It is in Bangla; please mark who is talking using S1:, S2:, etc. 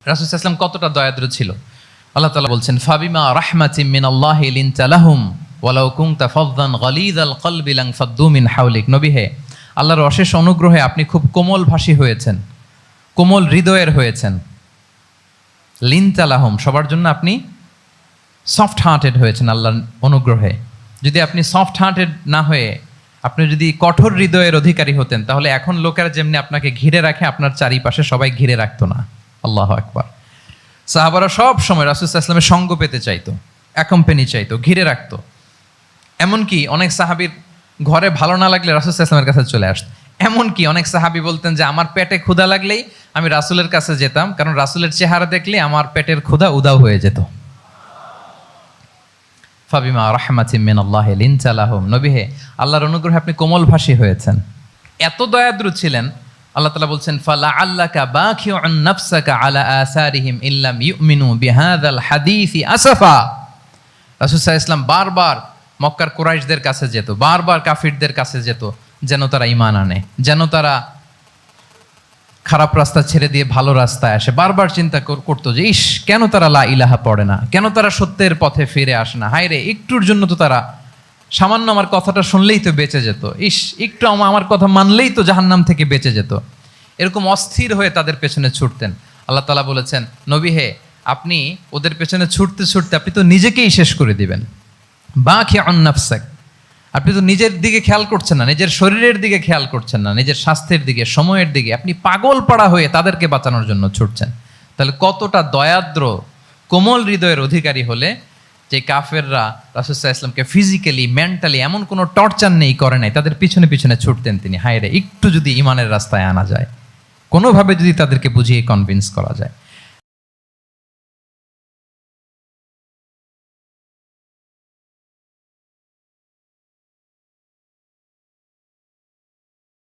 S1: রাসূল সাল্লাল্লাহু আলাইহি ওয়াসাল্লাম কতটা দয়াদ্র ছিল। আল্লাহ তাআলা বলছেন, ফাবিমা রাহমাতিম মিনাল্লাহি লিনতা লাহুম ওয়ালাউ কুনতা ফাযযান গালিযাল কলবি লানফাদ্দু মিন হাওলিক। নবী হে, আল্লাহর অশেষ অনুগ্রহে আপনি খুব কোমলভাষী হয়েছেন, কোমল হৃদয়ের হয়েছেন। লিনতা লাহুম, সবার জন্য আপনি সফট হার্টেড হয়েছেন আল্লাহর অনুগ্রহে। যদি আপনি সফট হার্টেড না হয়ে আপনি যদি কঠোর হৃদয়ের অধিকারী হতেন, তাহলে এখন লোকেরা যেমনি আপনাকে ঘিরে রাখে, আপনার চারিপাশে সবাই ঘিরে রাখতো না। আল্লাহু আকবার। সাহাবারা সব সময় রাসূল সাল্লাল্লাহু আলাইহি ওয়াসাল্লামের সঙ্গ পেতে চাইতো, অ্যাকম্পানি চাইতো, ঘিরে রাখতো। এমনকি অনেক সাহাবীর ঘরে ভালো না লাগলে রাসূল সাল্লাল্লাহু আলাইহি ওয়াসাল্লামের কাছে চলে আসতো। এমনকি অনেক সাহাবী বলতেন যে আমার পেটে ক্ষুধা লাগলেই আমি রাসূলের কাছে যেতাম, কারণ রাসূলের চেহারা দেখলে আমার পেটের ক্ষুধা উধাও হয়ে যেত। ফাবিমা রাহমাতিম মিনাল্লাহি লিনতা লাহুম। নবী হে, আল্লাহর অনুগ্রহে আপনি কোমলভাষী হয়েছেন, এত দয়াদ্র ছিলেন। আল্লাহ তাআলা বলছেন, ফালাআল্লাকা বাখিউন নাফসাকা আলা আসারিহিম ইল্লাম ইউমিনু বিহাযাল হাদীসি আসাফা। রাসূল সাল্লাল্লাহু আলাইহি ওয়াসাল্লাম বারবার মক্কার কুরাইশদের কাছে যেত, বারবার কাফিরদের কাছে যেত, যেন তারা ঈমান আনে, যেন তারা খারাপ রাস্তা ছেড়ে দিয়ে ভালো রাস্তায় আসে। বারবার চিন্তা করতো যে ইস, কেন তারা লা ইলাহা পড়ে না, কেন তারা সত্যের পথে ফিরে আসে না। হায় রে, একটুর জন্য তো তারা সামান্য আমার কথাটা শুনলেই তো বেঁচে যেত, ইস একটু আমার কথা মানলেই তো জাহান্নাম থেকে বেঁচে যেত। এরকম অস্থির হয়ে তাদের পেছনে ছুটতেন। আল্লাহ তাআলা বলেছেন, নবী হে, আপনি ওদের পেছনে ছুটতে ছুটতে আপনি তো নিজেকেই শেষ করে দিবেন। বাখিউন নাফসাক, আপনি তো নিজের দিকে খেয়াল করছেন না, নিজের শরীরের দিকে খেয়াল করছেন না, নিজের স্বাস্থ্যের দিকে, সময়ের দিকে। আপনি পাগল পাড়া হয়ে তাদেরকে বাঁচানোর জন্য ছুটছেন। তাহলে কতটা দয়াদ্র কোমল হৃদয়ের অধিকারী হলে যে কাফেররা রাসূল সাল্লাল্লাহু আলাইহি ওয়াসাল্লামকে ফিজিক্যালি মেন্টালি এমন কোনো টর্চার নেই, করে নাই, তাদের পিছনে পিছনে ছুটতেন তিনি। হায় রে, একটু যদি ইমানের রাস্তায় আনা যায়, কোনোভাবে যদি তাদেরকে বুঝিয়ে কনভিন্স করা যায়।